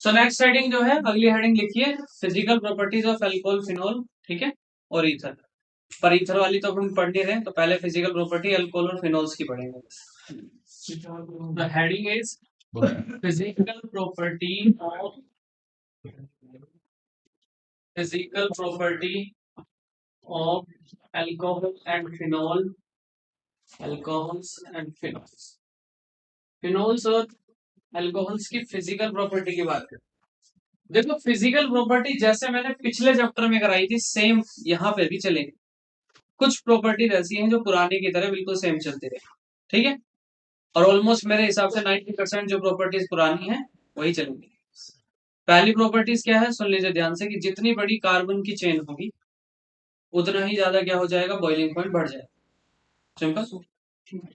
So next heading जो है, अगली हेडिंग लिखिए physical properties of alcohol phenol, ठीक है, और ईथर। पर ईथर वाली तो हम पढ़ नहीं रहे, तो पहले फिजिकल प्रॉपर्टी अल्कोहल और फिनोल्स की पढ़ेंगे। The heading is physical property of physical property of alcohol and phenol, alcohols and phenols, phenols और अल्कोहल्स की फिजिकल प्रॉपर्टी की बात करें। देखो फिजिकल प्रॉपर्टी जैसे मैंने पिछले चैप्टर में कराई थी, सेम यहाँ पे भी चलेगी। कुछ प्रॉपर्टीज ऐसी हैं जो पुरानी की तरह बिल्कुल सेम चलती रहे, ठीक है, और ऑलमोस्ट मेरे हिसाब से 90% जो प्रॉपर्टीज पुरानी है वही चलेंगी। पहली प्रॉपर्टीज क्या है, सुन लीजिए ध्यान से, कि जितनी बड़ी कार्बन की चेन होगी उतना ही ज्यादा क्या हो जाएगा, बॉइलिंग पॉइंट बढ़ जाएगा, सिंपल।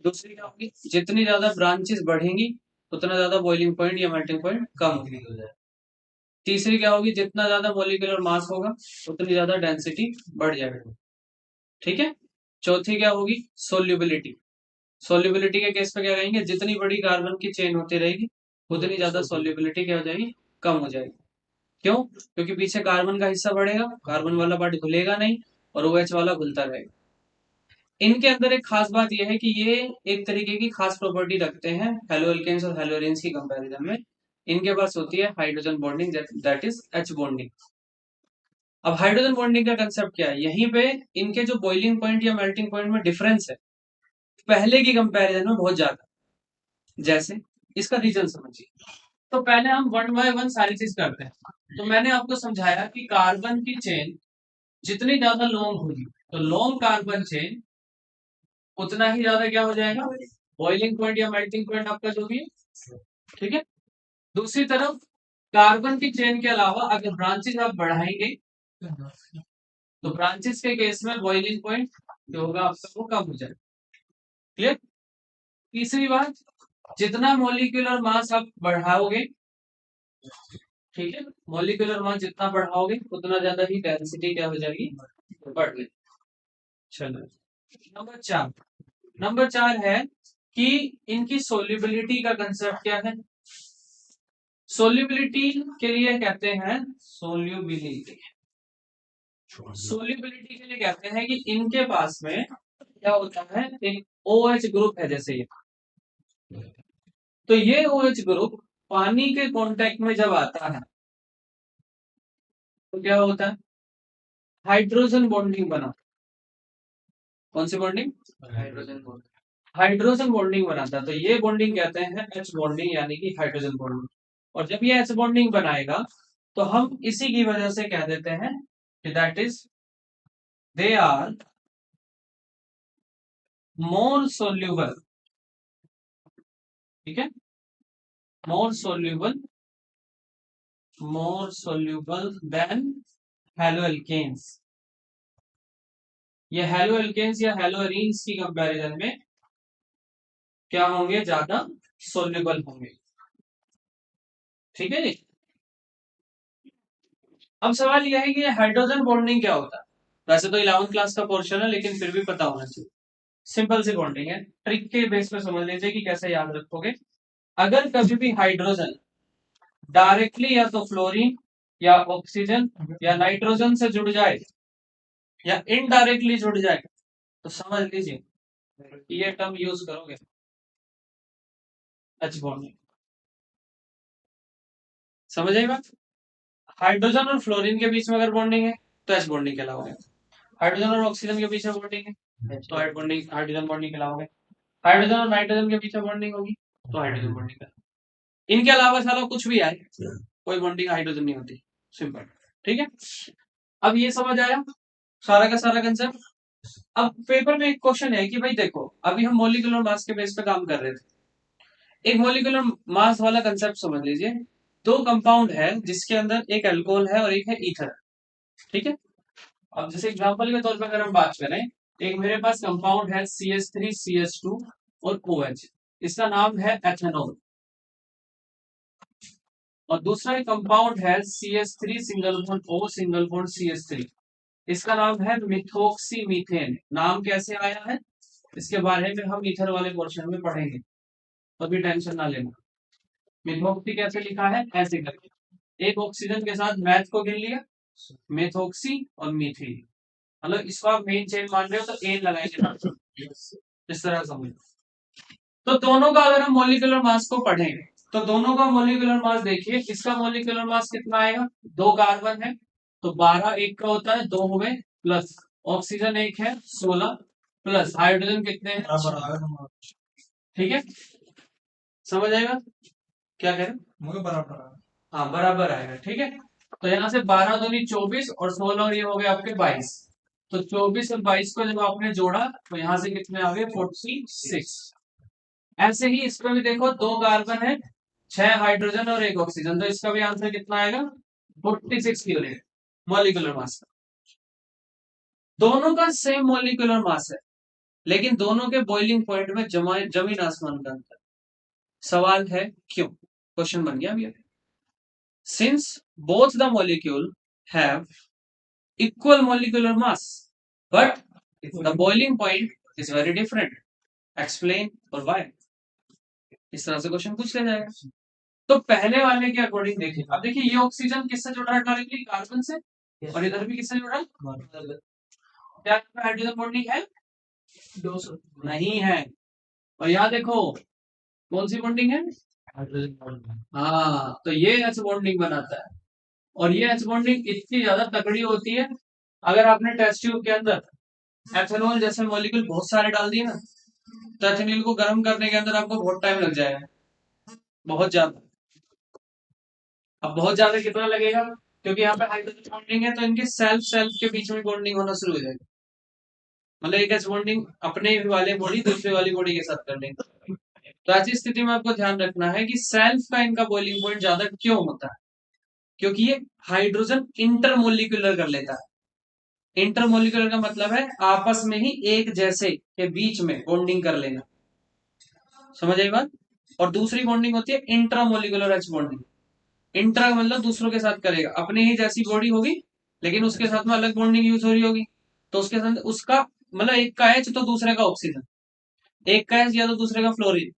दूसरी क्या होगी, जितनी ज्यादा ब्रांचेस बढ़ेंगी उतना ज्यादा बॉइलिंग पॉइंट या मेल्टिंग पॉइंट कम होगी। तीसरी क्या होगी, जितना ज्यादा मोलिकुलर मास होगा उतनी ज्यादा डेंसिटी बढ़ जाएगी, ठीक है। चौथी क्या होगी, सोल्यूबिलिटी। सोल्यूबिलिटी के केस पे क्या कहेंगे, जितनी बड़ी कार्बन की चेन होती रहेगी उतनी ज्यादा सोल्यूबिलिटी क्या हो जाएगी, कम हो जाएगी। क्यों, क्योंकि पीछे कार्बन का हिस्सा बढ़ेगा, कार्बन वाला पार्ट घुलेगा नहीं और OH वाला घुलता रहेगा। इनके अंदर एक खास बात यह है कि ये एक तरीके की खास प्रॉपर्टी रखते हैं हेलो एल्केन्स और हेलो एरेन्स की कंपैरिजन में। इनके पास होती है hydrogen bonding, that is H bonding. अब हाइड्रोजन बॉन्डिंग का कंसेप्ट क्या है, यहीं पे इनके जो बॉइलिंग पॉइंट या मेल्टिंग पॉइंट में डिफरेंस है पहले की कंपैरिजन में बहुत ज्यादा। जैसे इसका रीजन समझिए, तो पहले हम वन बाय वन सारी चीज करते हैं। तो मैंने आपको समझाया कि कार्बन की चेन जितनी ज्यादा लॉन्ग होगी, तो लॉन्ग कार्बन चेन उतना ही ज्यादा क्या हो जाएगा, बॉइलिंग पॉइंट या मेल्टिंग पॉइंट आपका जो भी है, ठीक है। दूसरी तरफ कार्बन की चेन के अलावा अगर ब्रांचेस आप बढ़ाएंगे तो ब्रांचेस के केस में बॉइलिंग पॉइंट जो होगा आपका वो कम हो जाएगा, क्लियर। तीसरी बात, जितना मोलिकुलर मास आप बढ़ाओगे, ठीक है, मोलिकुलर मास जितना बढ़ाओगे उतना ज्यादा ही डेंसिटी क्या हो जाएगी, बढ़। चलो नंबर 4 है कि इनकी सोल्यूबिलिटी का कंसेप्ट क्या है। सोल्यूबिलिटी के लिए कहते हैं, सोल्यूबिलिटी सोल्यूबिलिटी के लिए कहते हैं कि इनके पास में क्या होता है, एक OH ग्रुप है जैसे ये, तो ये OH ग्रुप पानी के कांटेक्ट में जब आता है तो क्या होता है, हाइड्रोजन बॉन्डिंग बना। कौन सी bonding, hydrogen bonding, hydrogen bonding बनाता है, तो ये बॉन्डिंग कहते हैं H बॉन्डिंग, यानी कि हाइड्रोजन बॉन्डिंग। और जब ये H बॉन्डिंग बनाएगा तो हम इसी की वजह से कह देते हैं कि that is they are more soluble, ठीक है, more soluble, more soluble than halo alkanes. ये हेलो एल्केन्स या हेलो एरीन्स की कंपैरिजन में क्या होंगे, ज्यादा सोल्यूबल होंगे, ठीक है जी। अब सवाल यह है कि हाइड्रोजन बॉन्डिंग क्या होता है। वैसे तो 11th क्लास का पोर्शन है लेकिन फिर भी पता होना चाहिए। सिंपल सी बॉन्डिंग है, ट्रिक के बेस पे समझ लीजिए कि कैसे याद रखोगे। अगर कभी भी हाइड्रोजन डायरेक्टली या तो फ्लोरीन या ऑक्सीजन या नाइट्रोजन से जुड़ जाए या इनडायरेक्टली जुड़ जाए तो समझ लीजिए ये टर्म यूज करोगे, H बॉन्डिंग। समझ आई बात। हाइड्रोजन और फ्लोरीन के बीच में अगर बॉन्डिंग है तो H बॉन्डिंग कहलाओगे। हाइड्रोजन और ऑक्सीजन के बीच में बॉन्डिंग है तो हाइड्रोजन बॉन्डिंग कहलाओगे। हाइड्रोजन और नाइट्रोजन के बीच में बॉन्डिंग होगी तो हाइड्रोजन बॉन्डिंग कहलाओगे। इनके अलावा साला कुछ भी आए कोई बॉन्डिंग हाइड्रोजन नहीं होती, सिंपल, ठीक है। अब ये समझ आया सारा का सारा कंसेप्ट। अब पेपर में एक क्वेश्चन है कि भाई देखो अभी हम मोलिकुलर मास के बेस पे काम कर रहे थे, एक मोलिकुलर मास वाला कंसेप्ट समझ लीजिए। दो कंपाउंड है जिसके अंदर एक अल्कोहल है और एक है ईथर, ठीक है। अब जैसे एग्जांपल के तौर पर अगर हम बात करें, एक मेरे पास कंपाउंड है CH3CH2 और OH, इसका नाम है एथेनॉल। और दूसरा एक कंपाउंड है CH3 single bond O single bond CH3, इसका नाम है मिथोक्सी मीथेन। नाम कैसे आया है इसके बारे में हम ईथर वाले पोर्शन में पढ़ेंगे, तो अभी टेंशन ना लेना। मिथोक्सी कैसे लिखा है, ऐसे करके, एक ऑक्सीजन के साथ मैथ को गिन लिया, मेथोक्सी और मीथिल, मतलब इसको आप मेन चेन मान रहे हो तो एन लगाएंगे, इस तरह समझो। तो दोनों का अगर हम मोलिकुलर मास को पढ़ें तो दोनों का मोलिकुलर मास देखिए, इसका मोलिकुलर मास कितना आएगा, 2 कार्बन है तो 12 एक का होता है, 2 हुए, प्लस ऑक्सीजन एक है 16, प्लस हाइड्रोजन कितने हैं, ठीक है, समझ आएगा क्या कह रहे हैं, मुझे बराबर आएगा, हाँ बराबर आएगा, ठीक है। तो यहाँ से 12 दूनी 24 और 16 और ये हो गए आपके 22, तो 24 और 22 को जब आपने जोड़ा तो यहाँ से कितने आ गए 46। ऐसे ही इसमें भी देखो 2 कार्बन है, 6 हाइड्रोजन और 1 ऑक्सीजन, तो इसका भी आंसर कितना आएगा 46 किलो मोलिकुलर मास का। दोनों का सेम मोलिकुलर मास है, लेकिन दोनों के बॉइलिंग पॉइंट में जमीन आसमान का अंतर। सवाल है क्यों, क्वेश्चन बन गया भैया। Since both the molecule have equal molecular mass but the boiling point is very different, explain और व्हाई। इस तरह से क्वेश्चन पूछ लिया जाएगा। तो पहले वाले के अकॉर्डिंग देखिए, अब देखिए ये ऑक्सीजन किससे जुड़ा है डायरेक्टली, कार्बन से, और इधर भी किससे जुड़ा है, क्या हाइड्रोजन बॉन्डिंग है, नहीं है। और यहाँ देखो कौन सी बॉन्डिंग है, हाइड्रोजन बॉन्डिंग, हाँ तो ये एच बॉन्डिंग बनाता है। और ये एच बॉन्डिंग इतनी ज्यादा तगड़ी होती है, अगर आपने टेस्ट ट्यूब के अंदर एथेनॉल जैसे मॉलिक्यूल बहुत सारे डाल दिए ना, तो एथेनॉल को गर्म करने के अंदर आपको बहुत टाइम लग जाएगा, बहुत ज्यादा। अब बहुत ज्यादा कितना लगेगा, क्योंकि यहाँ पे हाइड्रोजन बॉन्डिंग है तो इनके सेल्फ सेल्फ के बीच में बॉन्डिंग होना शुरू हो जाएगी, मतलब एक एच बॉन्डिंग अपने वाले बॉडी दूसरे वाली बॉडी के साथ कर लेंगे। तो ऐसी स्थिति में आपको ध्यान रखना है कि सेल्फ का इनका बॉइलिंग पॉइंट ज्यादा क्यों होता है, क्योंकि ये हाइड्रोजन इंटरमोलिकुलर कर लेता है। इंटरमोलिकुलर का मतलब है आपस में ही एक जैसे के बीच में बॉन्डिंग कर लेना, समझ आई बात। और दूसरी बॉन्डिंग होती है इंट्रामोलिकुलर एच बॉन्डिंग। इंट्रा मतलब दूसरों के साथ करेगा, अपने ही जैसी बॉडी होगी लेकिन उसके साथ में अलग बॉन्डिंग यूज हो रही होगी, तो उसके साथ उसका मतलब एक का एच तो दूसरे का ऑक्सीजन, एक का एच या तो दूसरे का फ्लोरीन,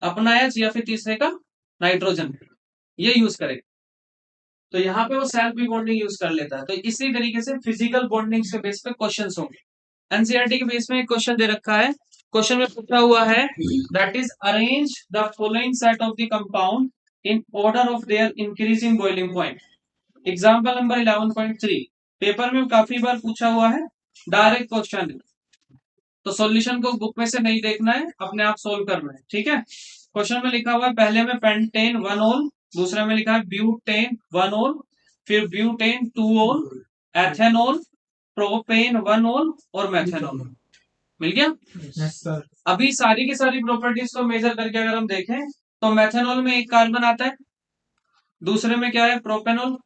अपना एच या फिर तीसरे का नाइट्रोजन, ये यूज करेगा। तो यहाँ पे वो सेल्फ भी बॉन्डिंग यूज कर लेता है। तो इसी तरीके से फिजिकल बॉन्डिंग के बेस पे क्वेश्चन होंगे। एनसीईआरटी के बेस में एक क्वेश्चन दे रखा है, क्वेश्चन में पूछा हुआ है that is arrange the following set of the compound in order of their increasing boiling point. Example number 11.3 paper में काफी बार पूछा हुआ है, डायरेक्ट क्वेश्चन है, तो सॉल्यूशन को बुक में से नहीं देखना है, अपने आप सोल्व करना है, ठीक है। क्वेश्चन में लिखा हुआ है पहले में पेंटेन 1 ओल, दूसरे में लिखा है ब्यूटेन 1 ओल, फिर ब्यूटेन 2 ओल, एथेनॉल, प्रोपेन 1 ओल और मेथेनॉल। मिल गया। yes, अभी सारी की सारी प्रॉपर्टीज को मेजर करके अगर हम देखें तो मेथेनॉल में एक कार्बन आता है, दूसरे में क्या है प्रोपेनॉल,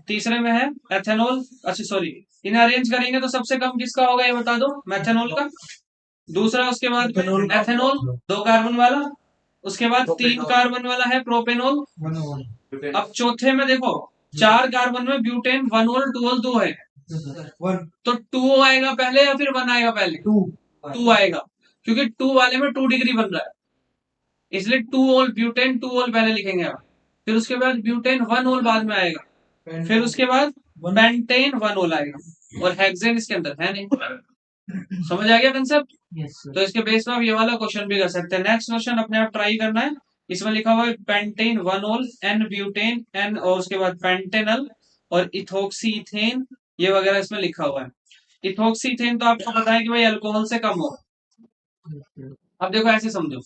तीसरे में है एथेनॉल, अच्छा सॉरी, इन्हें अरेंज करेंगे तो सबसे कम किसका होगा ये बता दो, मेथेनॉल का। दूसरा उसके बाद एथेनॉल 2 कार्बन वाला, उसके बाद 3 कार्बन वाला है प्रोपेनॉल। अब चौथे में देखो 4 कार्बन में ब्यूटेन 1 ओल 2 ओल 2 है, तो 2 आएगा पहले या फिर 1 आएगा पहले, 2 आएगा, क्योंकि 2 वाले में 2 डिग्री बन रहा है, इसलिए 2 ओल ब्यूटेन 2 ओल पहले लिखेंगे आप, फिर उसके बाद ब्यूटेन 1 ओल बाद में आएगा, फिर उसके बाद पेंटेन 1 ओल आएगा, और हेक्सेन इसके अंदर है नहीं। समझ आ गया कंसेप्ट। तो इसके बेस में आप ये वाला क्वेश्चन भी कर सकते हैं। नेक्स्ट क्वेश्चन अपने आप ट्राई करना है, इसमें लिखा हुआ है पेंटेन 1 ओल, एन ब्यूटेन, एन और उसके बाद पेंटेनल और इथोक्सी इथेन, ये वगैरह इसमें लिखा हुआ है। इथोक्सी इथेन तो आपको पता है कि भाई अल्कोहल से कम हो। अब देखो ऐसे समझो,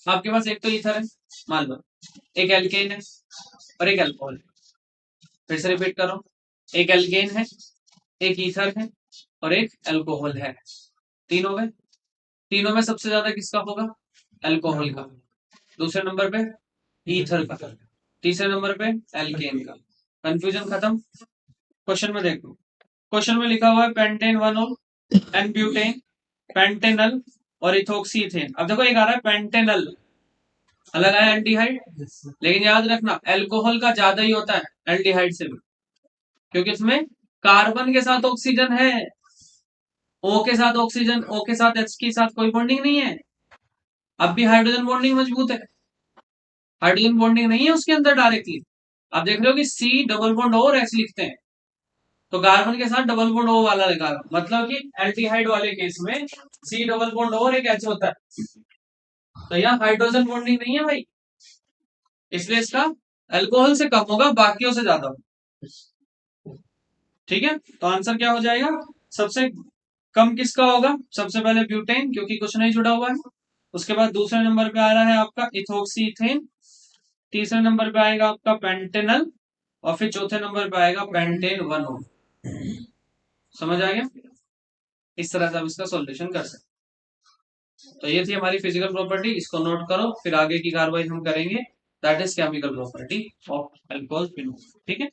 आपके पास एक तो ईथर है मान लो, एक एल्केन है और एक अल्कोहल है। फिर से रिपीट करो, एक एल्केन है, एक ईथर है और एक अल्कोहल है, तीन हो गए। तीनों में सबसे ज्यादा किसका होगा, अल्कोहल का, दूसरे नंबर पे ईथर का, तीसरे नंबर पे एल्केन का। कंफ्यूजन खत्म। क्वेश्चन में देखो, क्वेश्चन में लिखा हुआ है पेंटेन 1 ओल, एन ब्यूटेन, पेंटेनल और इथोक्सी इथेन। अब देखो एक आ रहा है पेंटेनल, अलग आया एल्डिहाइड, लेकिन याद रखना अल्कोहल का ज्यादा ही होता है एल्डिहाइड से भी, क्योंकि इसमें कार्बन के साथ ऑक्सीजन है, ओ के साथ ऑक्सीजन, ओ के साथ एच के साथ कोई बॉन्डिंग नहीं है। अब भी हाइड्रोजन बॉन्डिंग मजबूत है, हाइड्रोजन बॉन्डिंग नहीं है उसके अंदर डायरेक्टली, आप देख रहे हो कि सी डबल बॉन्ड ओ और एच लिखते हैं, तो कार्बन के साथ डबल बॉन्ड ओ वाला लिखा है, मतलब कि एल्डिहाइड वाले केस में सी डबल बॉन्ड ओ और एक एच होता है, तो यहाँ हाइड्रोजन बॉन्डिंग नहीं है भाई, इसलिए इसका अल्कोहल से कम होगा, बाकियों से ज्यादा होगा। ठीक है, तो आंसर क्या हो जाएगा, सबसे कम किसका होगा, सबसे पहले ब्यूटेन, क्योंकि कुछ नहीं जुड़ा हुआ है। उसके बाद दूसरे नंबर पे आ रहा है आपका इथोक्सी इथेन, तीसरे नंबर पे आएगा आपका पेंटेनल, और फिर चौथे नंबर पे आएगा पेंटेन वन। समझ आ गया, इस तरह से आप इसका सॉल्यूशन कर सकते हैं। तो ये थी हमारी फिजिकल प्रॉपर्टी, इसको नोट करो, फिर आगे की कार्रवाई हम करेंगे, that is chemical property of alcohol phenol. ठीक है।